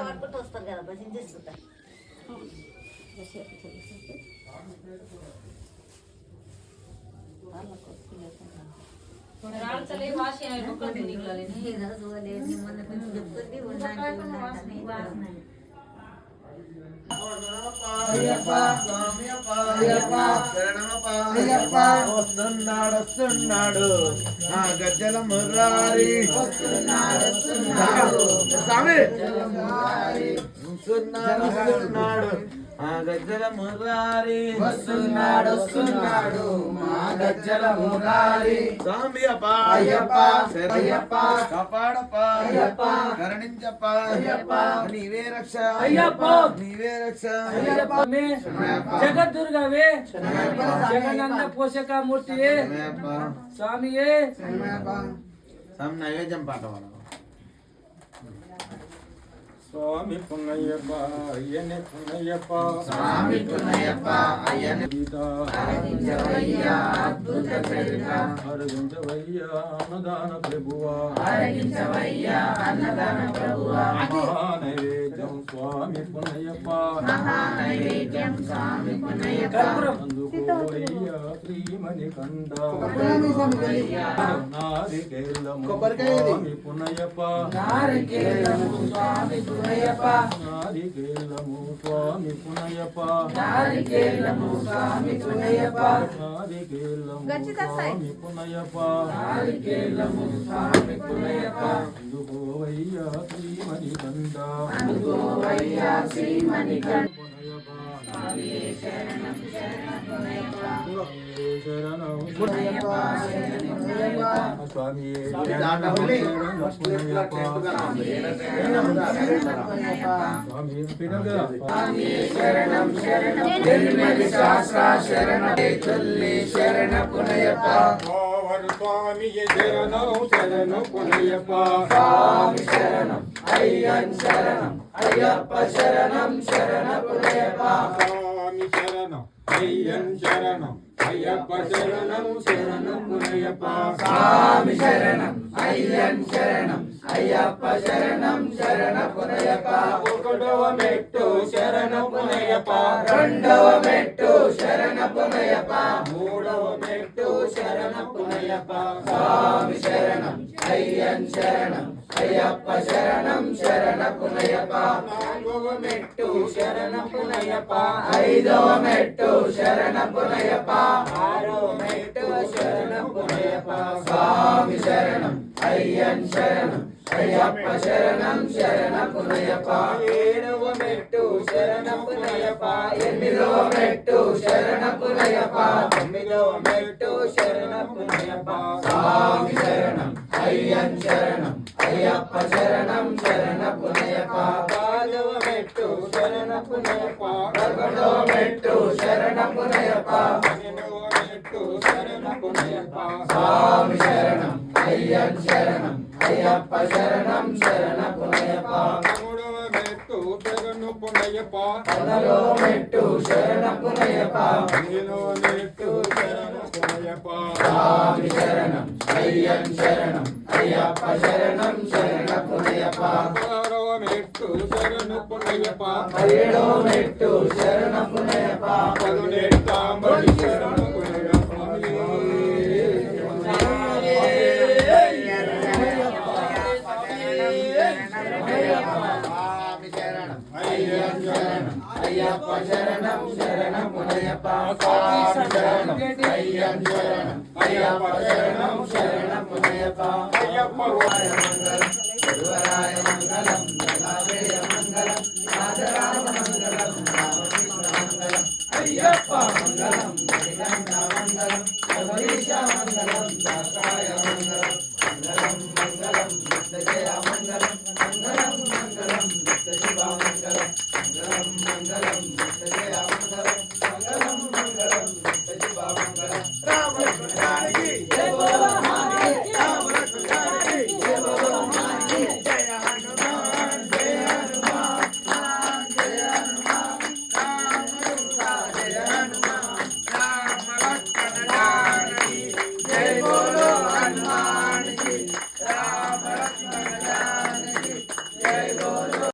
పట్టుకుంటూ వస్తారు కదా భజన చేసుకుంటారు. చెప్తుంది వస్తున్నాడు ఆ గజ్జల మురారి స్వామి వస్తున్నాడు ఆ గజ్జల మురారి వస్తున్నాడు మా గజ్జల మురారి స్వామి అప్ప అయ్యప్ప అయ్యప్ప కాపాడప్ప అయ్యప్ప కరుణించప్ప అయ్యప్ప నీవే రక్ష అయ్యప్ప నీవే రక్ష అయ్యప్ప జగద్దుర్గవే జగనంద పోషక మూర్తి స్వామియే స్వామి నైవేద్యం పాట మనం స్వామి పున్నయ్యప్ప అయ్యనే పున్నయ్యప్ప స్వామి పున్నయ్యప్ప అయ్యనే అరగించవయ్యా అద్భుత చరిత అరగించవయ్యా అన్నదాన ప్రభువా అరగించవయ్యా అన్నదాన ప్రభువా మహానైవేద్యం స్వామి పున్నయ్యప్ప మహానైవేద్యం స్వామి పున్నయ్యప్ప అందుకోవయ్యా శ్రీమణి కండ నారికేళ్ళము స్వామి పున్నయ్యప్ప నారికేళము స్వామి పున్నయ్యప్ప నారికేళ్ళము స్వామి పున్నయ్యప్ప నారికేళము స్వామి పున్నయ్యప్ప నారికేళ్ళము స్వామి పున్నయ్యప్ప నారికేళము స్వామి పున్నయ్యప్ప అందుకోవయ్యా శ్రీమణి కండ అందుకోవయ్యా శ్రీమణి కండ శరణం స్వామి శరణం శరణం శాస్త్ర శరణ చొల్లి శరణ పునయప్ప స్వామి శరణం శరణు పునయ్యప్ప స్వామి శరణం అయ్యన్ శరణం అయ్యప్ప శరణం శరణ పునయప్ప స్వామి శరణం అయ్యన్ శరణం అయ్యప్ప శరణం శరణు పునయ్యప్ప స్వామి శరణం అయ్యన్ శరణం అయ్యప్ప శరణం శరణ పునయప్ప ఒకటవ మెట్టు శరణ పునయ్యప్ప రెండవ మెట్టు శరణ పునయప్ప మూడవ మెట్టు శరణ పునయ్యప్ప స్వామి శరణం అయ్యన్ శరణం అయ్యప్ప శరణం శరణ పునయప్ప నాలుగవ మెట్టు శరణ పునయ్యప్ప ఐదవ మెట్టు శరణ పునయప్ప ఆరవ మెట్టు శరణ పునయ్యప్ప స్వామి శరణం అయ్యన్ శరణం అయ్యప్ప శరణం శరణ పునయప్ప ఏడవ మెట్టు శరణ పునయ్యప్ప ఎనిమిదవ మెట్టు శరణ పునయప్ప తొమ్మిదవ మెట్టు శరణ పునయ్యప్ప స్వామి శరణం అయ్యన్ శరణం అయ్యప్ప శరణం శరణ పునయప్ప పదవ మెట్టు శరణ పునయ్యప్ప పదకొండవ మెట్టు శరణ పునయప్ప పన్నెండవ మెట్టు శరణ పునయ్యప్ప స్వామి శరణం అయ్యన్ శరణం అయ్యప్ప శరణం శరణ పునయప్ప మూడవ మెట్టు శరణు పునయ్యప్ప పదలో మెట్టు శరణ పునయప్ప పదిహేనవ మెట్టు శరణ పునయ్యప్ప స్వామి శరణం అయ్యన్ శరణం అయ్యప్ప శరణం శరణ పునయప్ప పదహారవ మెట్టు శరణు పునయ్యప్ప 17వ మెట్టు శరణ పునయప్ప 18వ శరణు పునయ్యప్ప అయ్యప్ప శరణం శరణ పునయప్ప స్వామి శరణం అయ్యన్ శరణం అయ్యప్ప శరణం శరణ పునయప్ప అయ్యప్ప మంగళం గురువరాయ మంగళం దళావేయ మంగళం రాజరామ మంగళం రామకృష్ణ మంగళం అయ్యప్ప మంగళం మణికంఠ మంగళం జగదీశ మంగళం దాసాయ మంగళం మంగళం మంగళం నిత్యజయ మంగళం మంగళం మంగళం నిత్య శివ మంగళం మంగళం మంగళం నిత్యజయ